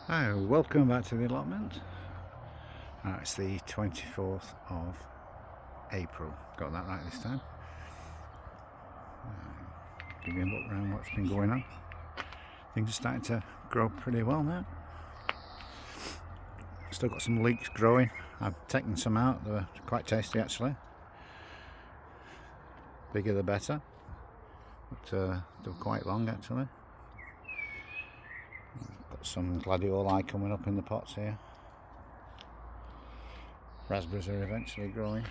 Hi, welcome back to the allotment. It's the 24th of April. Got that right this time. Give you a look around what's been going on. Things are starting to grow pretty well now. Still got some leeks growing. I've taken some out. They're quite tasty actually. Bigger the better. But they're quite long actually. Got some gladioli coming up in the pots here. Raspberries are eventually growing.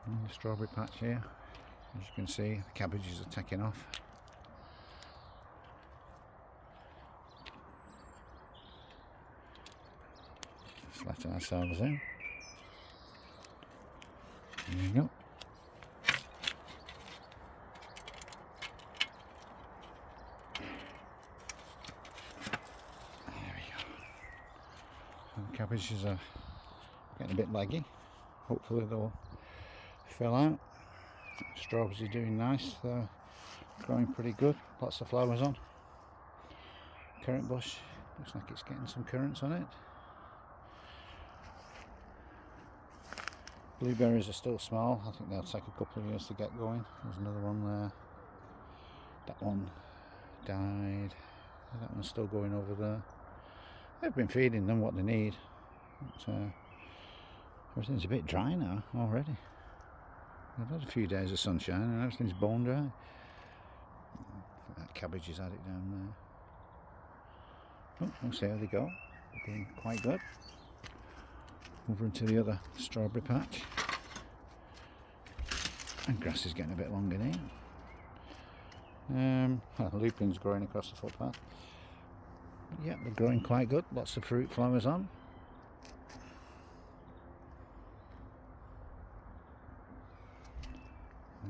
And the strawberry patch here. As you can see, the cabbages are taking off. Just letting ourselves in. There you go. There we go. The cabbages are getting a bit leggy. Hopefully they'll fill out. Strawberries are doing nice. They're growing pretty good. Lots of flowers on. Currant bush looks like it's getting some currants on it. Blueberries are still small. I think they'll take a couple of years to get going. There's another one there. That one died. That one's still going over there. I've been feeding them what they need. But, everything's a bit dry now already. I've had a few days of sunshine and everything's bone dry. I think that cabbage has had it down there. Oh, we'll see how they go. They're doing quite good. Over into the other strawberry patch. And grass is getting a bit long in here. Lupin's growing across the footpath. Yeah, they're growing quite good. Lots of fruit flowers on.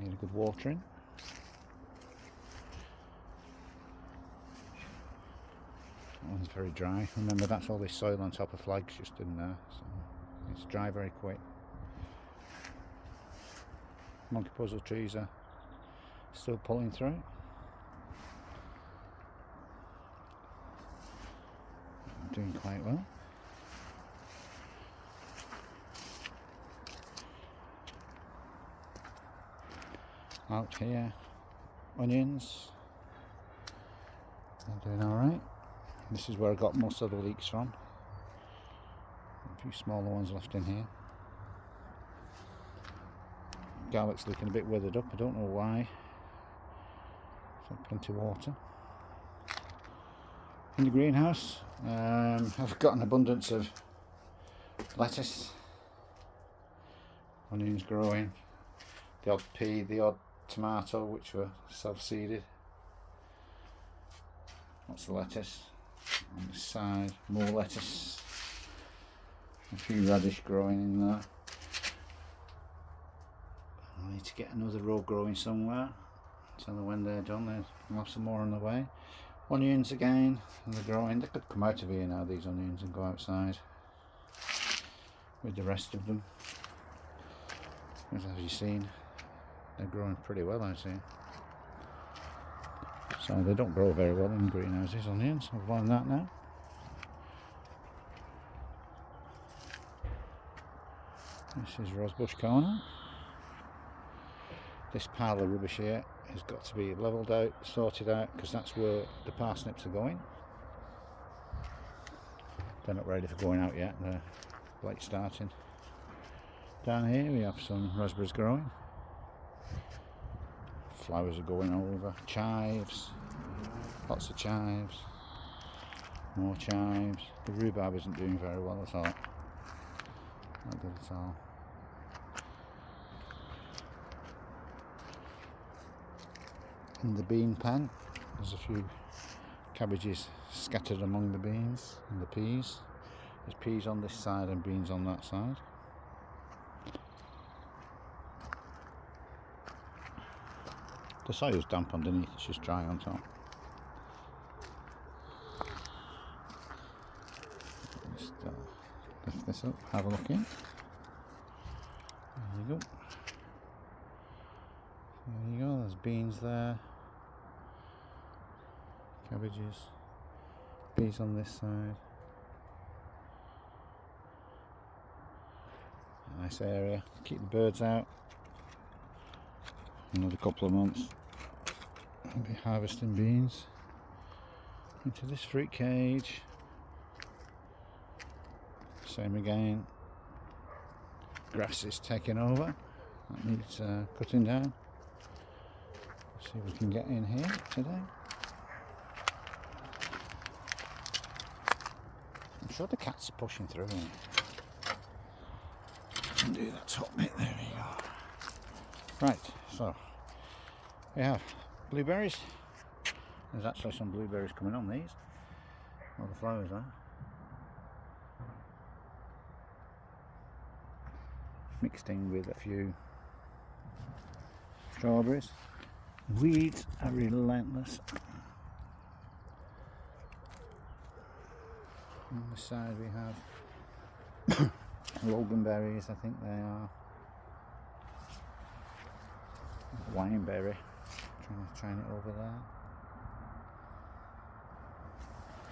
Need a good watering. That one's very dry. Remember, that's all this soil on top of flags just in there, so it's dry very quick. Monkey puzzle trees are still pulling through. Doing quite well. Out here, onions. They're doing alright. This is where I got most of the leeks from. A few smaller ones left in here. Garlic's looking a bit withered up, I don't know why. I've had plenty of water. In the greenhouse, I've got an abundance of lettuce. Onions growing. The odd pea, the odd tomato, which were self-seeded. Lots of lettuce. On this side, more lettuce. A few radish growing in there. I need to get another row growing somewhere. So that when they're done, there'll have some more on the way. Onions again, and they're growing. They could come out of here now, these onions, and go outside with the rest of them. As have you seen, they're growing pretty well out here. So they don't grow very well in greenhouses, onions. I've learned that now. This is rosebush corner. This pile of rubbish here has got to be levelled out, sorted out, because that's where the parsnips are going. They're not ready for going out yet, they're late starting. Down here we have some raspberries growing. Flowers are going all over. Chives, lots of chives, more chives. The rhubarb isn't doing very well at all. Not good at all. In the bean pan, there's a few cabbages scattered among the beans and the peas. There's peas on this side and beans on that side. The soil's damp underneath, it's just dry on top. Just lift this up, have a look in. There you go. There you go, there's beans there. cabbages, bees on this side. Nice area, keep the birds out. Another couple of months I'll be harvesting beans into this fruit cage. Same again, grass is taking over, that needs cutting down. See if we can get in here today. I'm sure the cats are pushing through here. Do that top bit, there we go. Right, so we have blueberries. There's actually some blueberries coming on these. All the flowers are. Mixed in with a few strawberries. Weeds are relentless. On this side we have loganberries, I think they are. Wineberry, trying it over there.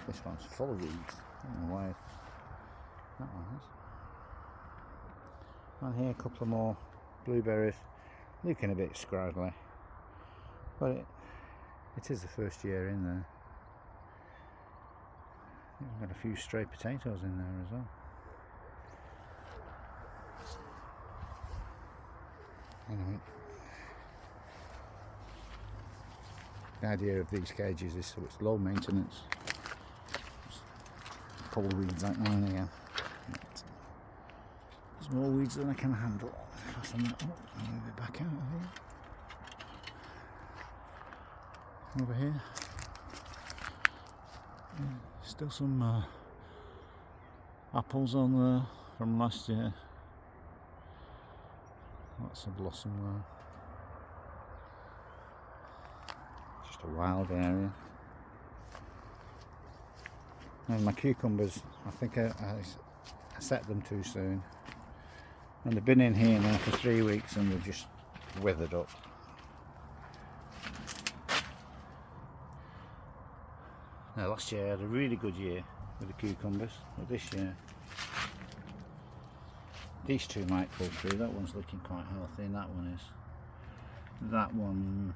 This one's full of weeds. I don't know why that one is. And here a couple of more blueberries, looking a bit scraggly, but it is the first year in there. I think we've got a few stray potatoes in there as well. Anyway, the idea of these cages is so it's low maintenance. Pull weeds like mine again. There's more weeds than I can handle. Fasten that up and move it back out of here. Over here, yeah, still some apples on there from last year. Lots of blossom there. Just a wild area. And my cucumbers, I think I set them too soon. And they've been in here now for 3 weeks and they've just withered up. Now last year I had a really good year with the cucumbers, but this year these two might pull through. That one's looking quite healthy and that one is. That one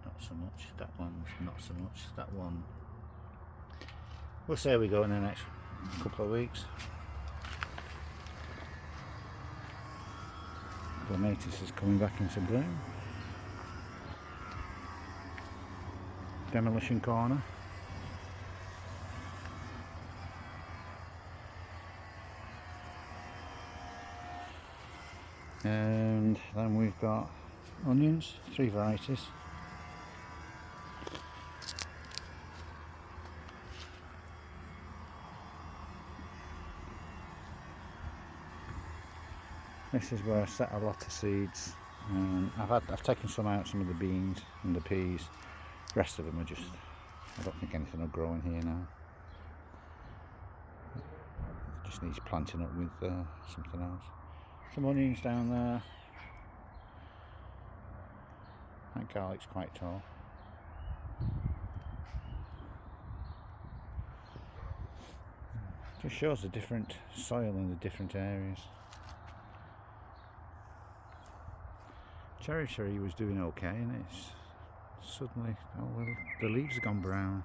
not so much, that one's not so much, that one we'll see how we go in the next couple of weeks. Clematis is coming back into bloom. Demolition corner. And then we've got onions, 3 varieties. This is where I set a lot of seeds. I've taken some out, some of the beans and the peas. The rest of them are just, I don't think anything will grow in here now. It just needs planting up with something else. Some onions down there. That garlic's quite tall. Just shows the different soil in the different areas. Cherry tree was doing okay and it's suddenly, oh well, the leaves have gone brown.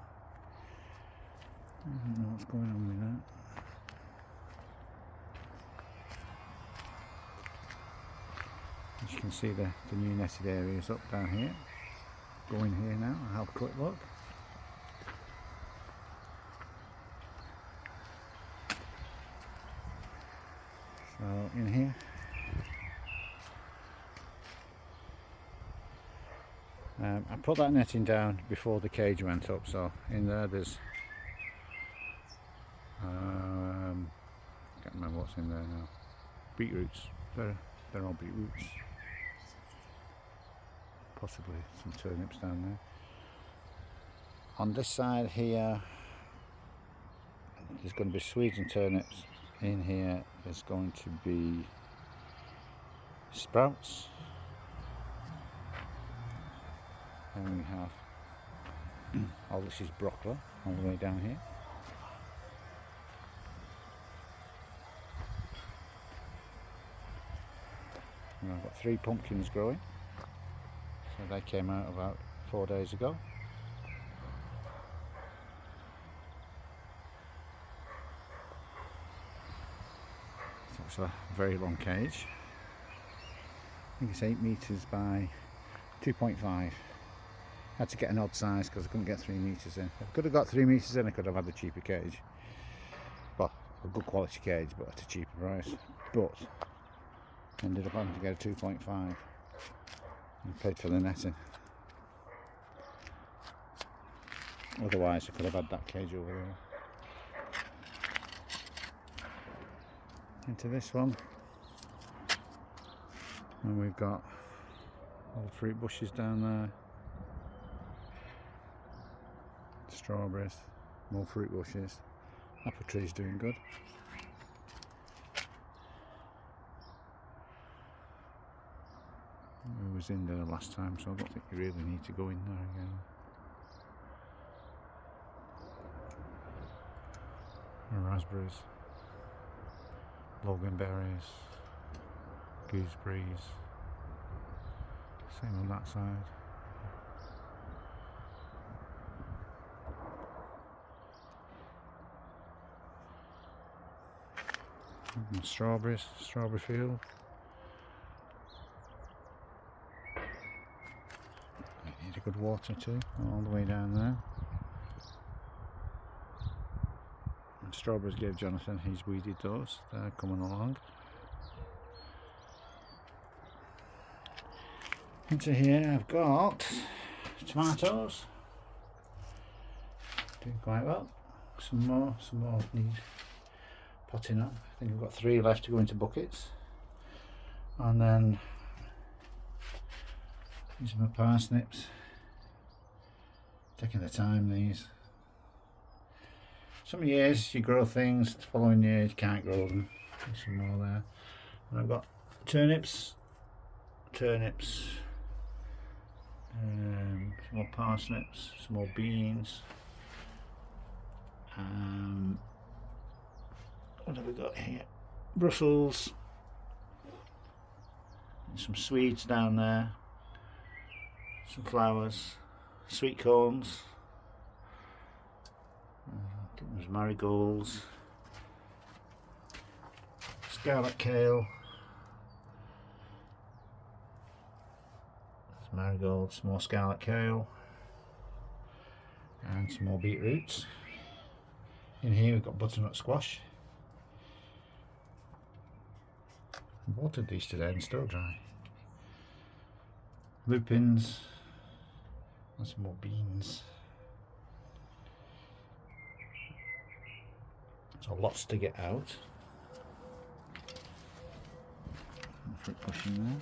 I don't know what's going on with that. As you can see, the new netted area is up down here. Go in here now and have a quick look. So in here, I put that netting down before the cage went up, so in there there's can't remember what's in there now. Beetroots, they're all beetroots. Possibly some turnips down there. On this side here there's going to be Swedes and turnips. In here there's going to be sprouts. And we have All this is broccoli all the way down here. And I've got 3 pumpkins growing. So they came out about 4 days ago. So it's a very long cage. I think it's 8 metres by 2.5. Had to get an odd size because I couldn't get 3 metres in. If I could have got 3 metres in, I could have had a cheaper cage. Well, a good quality cage, but at a cheaper price. But ended up having to get a 2.5 and paid for the netting. Otherwise, I could have had that cage over there. Into this one, and we've got all the fruit bushes down there. Strawberries, more fruit bushes. Apple tree's doing good. I was in there last time, so I don't think you really need to go in there again. And raspberries, loganberries, gooseberries. Same on that side. And strawberries, strawberry field. Need a good water too, all the way down there. And strawberries gave Jonathan, he's weeded those, they're coming along. Into here I've got tomatoes, doing quite well. Some more need potting up. I think I've got 3 left to go into buckets. And then these are my parsnips. Taking the time, these. Some years you grow things, the following year you can't grow them. There's some more there. And I've got turnips, some more parsnips, some more beans. What have we got here? Brussels, and some Swedes down there, some flowers, sweet corns, I think there's marigolds, scarlet kale, some marigolds, some more scarlet kale, and some more beetroots. In here we've got butternut squash. I watered these today and still dry. Lupins and some more beans. So lots to get out. Fruit bush in there.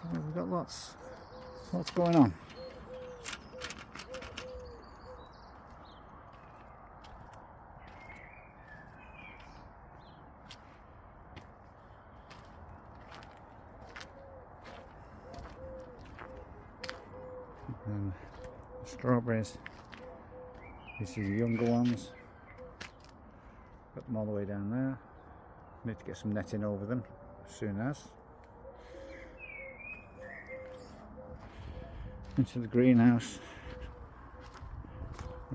So we've got lots going on. And strawberries, these are the younger ones, got them all the way down there. Need to get some netting over them as soon as. Into the greenhouse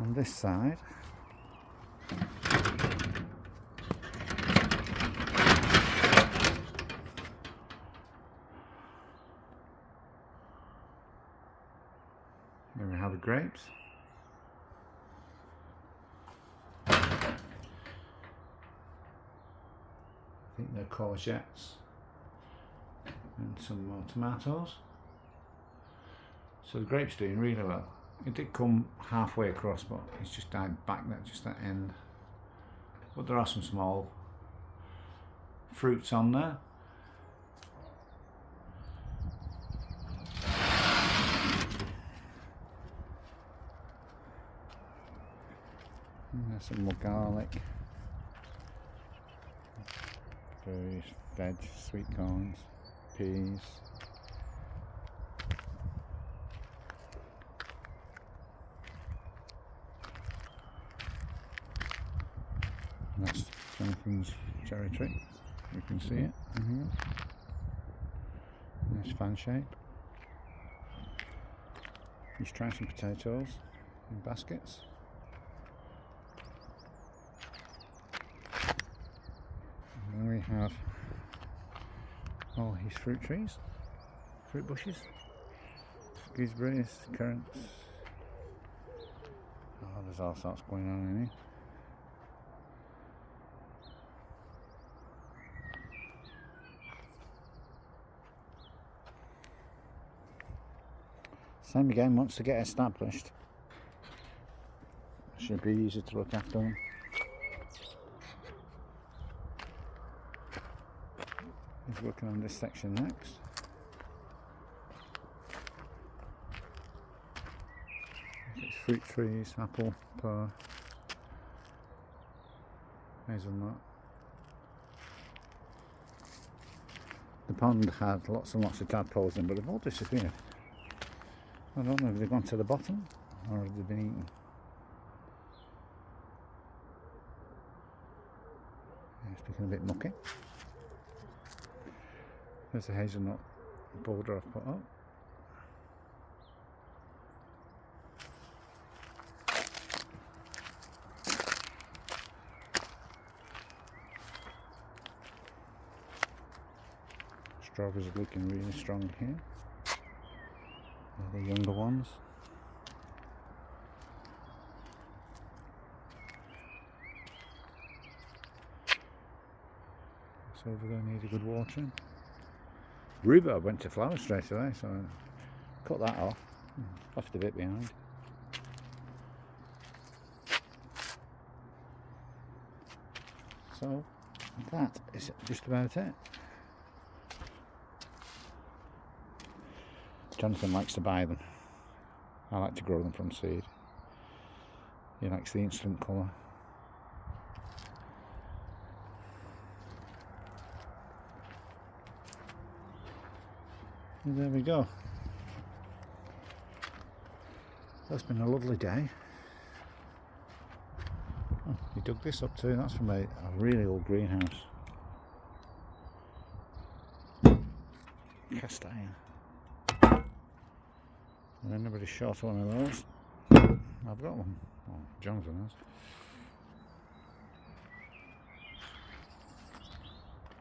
on this side. Here we have the grapes. I think they're courgettes and some more tomatoes. So the grape's doing really well. It did come halfway across, but it's just died back there, just that end. But there are some small fruits on there. And there's some more garlic, various veg, sweet corns, peas. And that's Jonathan's cherry tree. You can see it in here. Nice fan shape. He's trying some potatoes in baskets. And then we have all his fruit trees, fruit bushes, gooseberries, currants. Oh, there's all sorts going on in here. Same again, wants to get established. Should be easy to look after them. He's working on this section next. It's fruit trees, apple, pear, hazelnut. The pond had lots and lots of tadpoles in, but they've all disappeared. I don't know if they've gone to the bottom or if they've been eaten. Yeah, it's looking a bit mucky. There's the hazelnut border I've put up. Strawberries are looking really strong here. They're the younger ones. So over there need a good watering. Rhubarb went to flower straight away, so I cut that off. Left a bit behind. So that is just about it. Jonathan likes to buy them. I like to grow them from seed. He likes the instant colour. And there we go. That's been a lovely day. Oh, he dug this up too. That's from a really old greenhouse. Cast iron. And anybody shot one of those? I've got one. Oh, Jonathan has.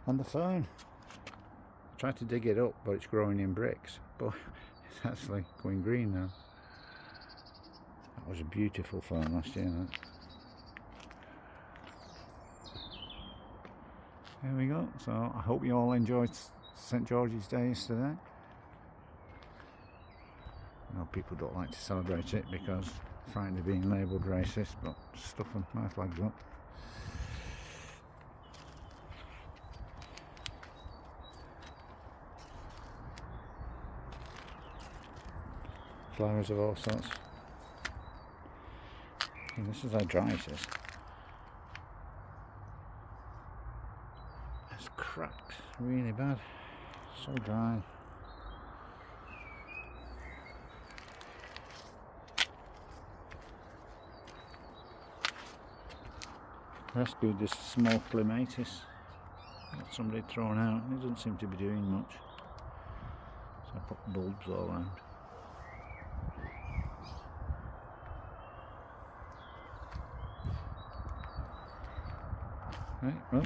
And the fern. I tried to dig it up, but it's growing in bricks. But it's actually going green now. That was a beautiful fern last year. That. There we go. So I hope you all enjoyed St George's Day yesterday. I know people don't like to celebrate it because they're frightened of being labelled racist, but stuff my flags up. Flowers of all sorts. And this is how dry it is. It's cracked really bad. So dry. Rescued this small clematis that somebody had thrown out. It doesn't seem to be doing much. So I put bulbs all around. Right, well,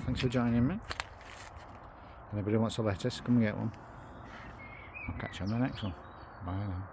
thanks for joining me. Anybody wants a lettuce, come and get one. I'll catch you on the next one. Bye now.